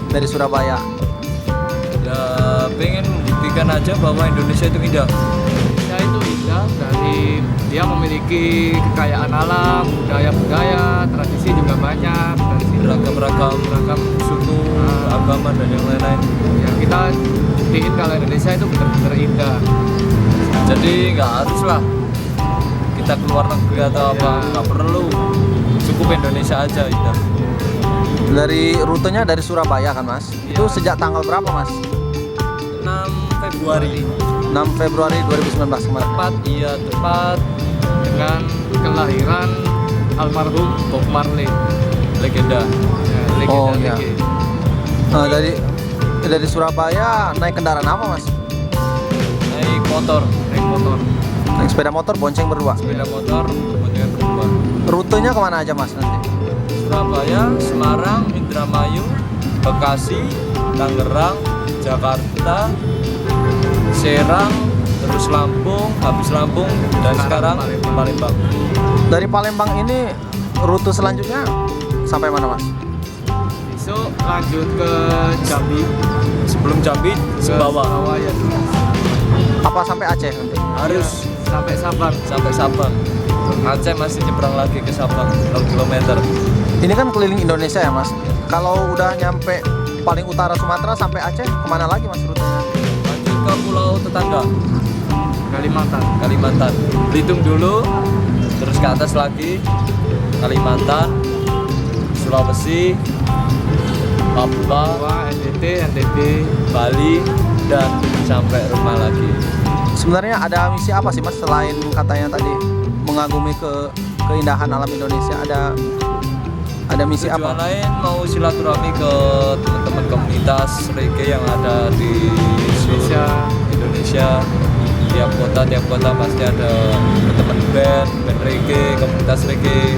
dari Surabaya? Ya pengen membuktikan aja bahwa Indonesia itu indah. Indonesia itu indah dari dia memiliki kekayaan alam, budaya-budaya, tradisi juga banyak dari sini. Beragam suku, agama dan yang lain-lain. Ya kita buktiin kalau Indonesia itu benar-benar indah. Jadi nggak harus lah kita keluar negeri atau apa, nggak perlu, cukup Indonesia aja indah. Dari rutenya dari Surabaya kan Mas? Itu sejak tanggal berapa Mas? 6 Februari 6 Februari 2019 kemarin. tepat Dengan kelahiran almarhum Bob Marley, legenda. ya, legenda Oh, iya. reggae. Nah, dari Surabaya naik kendaraan apa Mas? Naik motor, Naik sepeda motor bonceng berdua. sepeda motor kemudian berdua. Rutenya kemana aja Mas nanti? Surabaya, Semarang, Indramayu, Bekasi, Tangerang, Jakarta, Serang, terus Lampung, habis Lampung, dan sekarang Palembang. Dari Palembang ini rute selanjutnya sampai mana Mas? Besok lanjut ke Jambi, Sebelum Jambi, ke Sumbawa. ya. Apa sampai Aceh nanti? Harus Sampai Sabang. sampai Sabang. Aceh masih nyebrang lagi ke Sabang 0 km. Ini kan keliling Indonesia ya Mas. Kalau udah nyampe paling utara Sumatera sampai Aceh kemana lagi Mas rutenya? Lanjut ke pulau tetangga, Kalimantan. Belitung dulu, terus ke atas lagi Kalimantan, Sulawesi, Papua, Papua, NTB. Bali, dan sampai rumah lagi. Sebenarnya ada misi apa sih Mas selain katanya tadi mengagumi keindahan alam Indonesia, ada misi Tujuan apa? lain mau silaturahmi ke teman-teman komunitas reggae yang ada di seluruh Indonesia. Tiap kota pasti ada teman band reggae, komunitas reggae.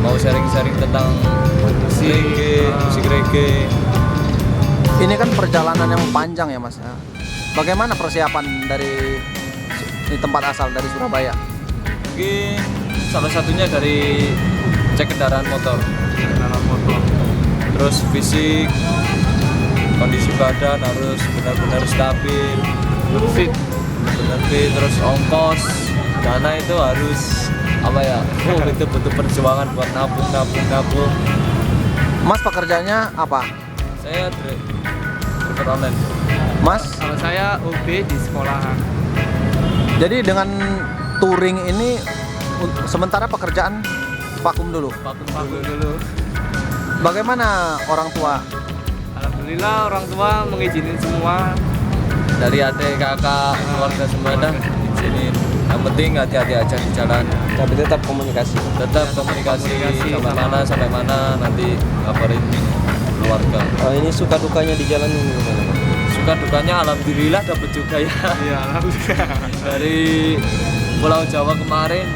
Mau sharing-sharing tentang musik reggae. Ini kan perjalanan yang panjang ya Mas. Bagaimana persiapan dari tempat asal dari Surabaya? Mungkin salah satunya dari cek kendaraan motor. Terus fisik, kondisi badan harus benar-benar stabil, benar fit, terus ongkos, dana itu harus apa ya? Itu butuh perjuangan buat nabung. Mas pekerjaannya apa? Saya driver online. Mas, Kalau saya OB di sekolahan. jadi dengan touring ini sementara pekerjaan vakum dulu. Vakum dulu. Bagaimana orang tua? Alhamdulillah orang tua mengizinin semua. Dari adik, kakak, keluarga semua dah izinin. Yang penting hati-hati aja di jalan. Tapi tetap komunikasi. Tetap komunikasi sampai mana nanti kabarin keluarga. Ini suka dukanya di jalan ini gimana? Suka dukanya alhamdulillah dapat juga ya. Iya, alhamdulillah. Dari Pulau Jawa kemarin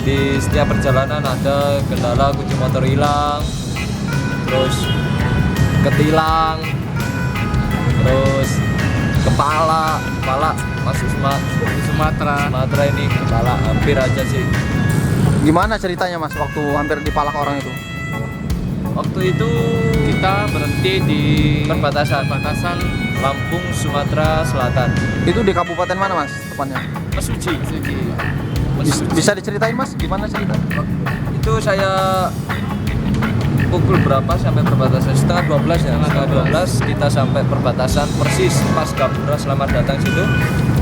di setiap perjalanan ada kendala kunci motor hilang, terus ketilang, terus kepala masuk Sumatera. Sumatera ini kepala hampir aja sih. Gimana ceritanya Mas waktu hampir dipalak orang itu? Waktu itu Kita berhenti di perbatasan Lampung, Sumatera Selatan. Itu di kabupaten mana Mas tepatnya? Mesuji. Bisa diceritain Mas gimana ceritanya? Itu saya pukul berapa sampai perbatasan? Setengah 12 ya. Setengah 12 kita sampai perbatasan persis pas Gapura selamat datang situ.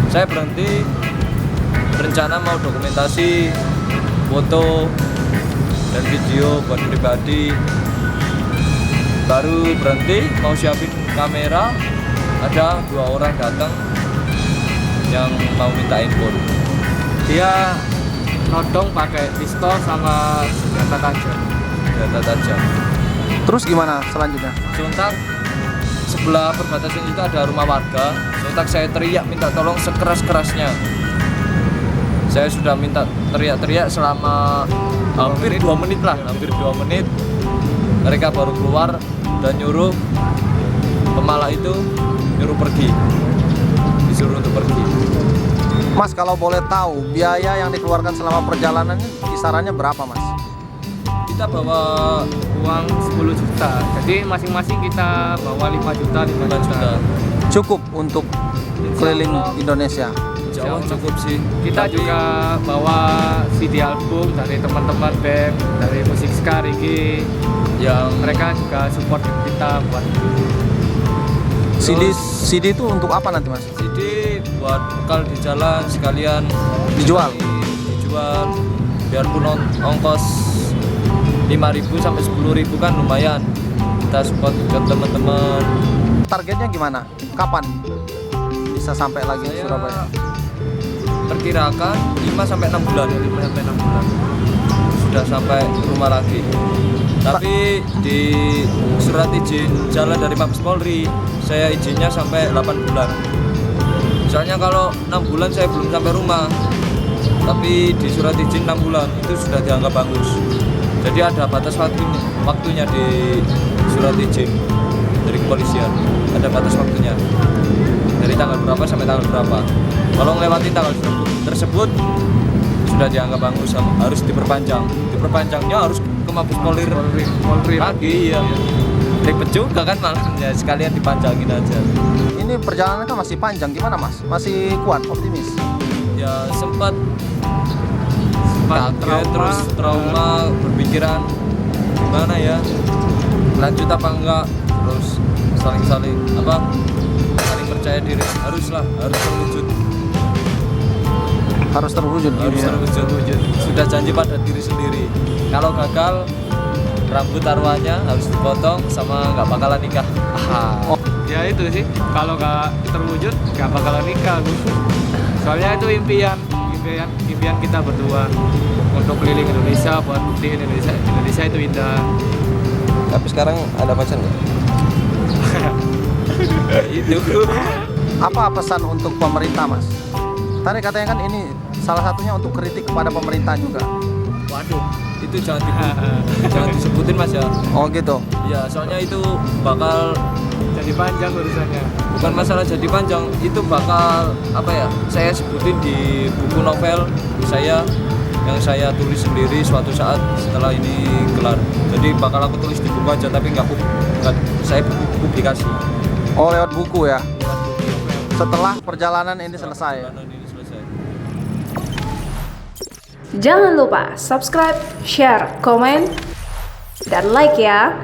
Saya berhenti berencana mau dokumentasi foto dan video buat pribadi. Baru berhenti mau siapin kamera, ada 2 orang datang yang mau minta handphone. Dia nodong pakai pistol sama senjata tajam. Terus gimana selanjutnya? Sontak sebelah perbatasan itu ada rumah warga. Sontak saya teriak minta tolong sekeras-kerasnya. Saya sudah minta teriak-teriak selama hampir 2 menit lah, hampir 2 menit. Mereka baru keluar dan nyuruh pemalak itu nyuruh pergi, disuruh untuk pergi. Mas kalau boleh tahu biaya yang dikeluarkan selama perjalanan kisarannya berapa Mas? kita bawa uang 10 juta. Jadi masing-masing kita bawa 5 juta, 5 5 juta. Cukup untuk keliling Indonesia. Jauh cukup sih. Kita Tapi juga bawa CD album dari teman-teman band dari musik ska, reggae. yang Mereka juga support kita buat CD itu untuk apa nanti mas? CD buat bekal di jalan sekalian Dijual? Dijual. Biarpun ongkos 5.000 sampai 10.000 kan lumayan. Kita support ke teman-teman. Targetnya gimana? Kapan bisa sampai lagi di Saya Surabaya? perkirakan 5 sampai 6 bulan. 5 sampai 6 bulan. Sudah sampai rumah lagi. Tapi di surat izin jalan dari Mabes Polri, saya izinnya sampai 8 bulan. Soalnya kalau 6 bulan saya belum sampai rumah. Tapi di surat izin 6 bulan itu sudah dianggap bagus. Jadi ada batas waktunya di surat izin dari kepolisian. Ada batas waktunya. Dari tanggal berapa sampai tanggal berapa. Kalau melewati tanggal tersebut sudah dianggap bagus, harus diperpanjang. Diperpanjangnya harus ke Mabes Polri lagi ya. Ribet juga kan malahnya, sekalian dipanjangin aja. Ini perjalanan kan masih panjang, gimana mas? Masih kuat, optimis? Ya sempat kaget, terus trauma, berpikiran gimana ya, lanjut apa enggak, terus saling percaya diri, harus terwujud. Harus terwujud Harus dirinya. terwujud. Sudah janji pada diri sendiri. Kalau gagal, rambut arwahnya harus dipotong sama nggak bakalan nikah. Ya itu sih, kalau nggak terwujud nggak bakalan nikah Gus. Soalnya itu impian kita berdua untuk keliling Indonesia, buat bukti Indonesia itu indah. Tapi sekarang ada pacar nggak? Itu. Apa pesan untuk pemerintah mas? Tadi katanya kan ini salah satunya untuk kritik kepada pemerintah juga. Waduh, itu jangan disebutin mas ya. Oh gitu. Ya soalnya itu bakal Jadi panjang urusannya. bukan masalah jadi panjang, itu bakal saya sebutin di buku novel saya yang saya tulis sendiri suatu saat setelah ini kelar. Jadi bakal aku tulis di buku aja, tapi nggak saya publikasi. Oh lewat buku ya. Setelah perjalanan ini selesai. Perjalanan ini selesai. Jangan lupa subscribe, share, komen, dan like ya.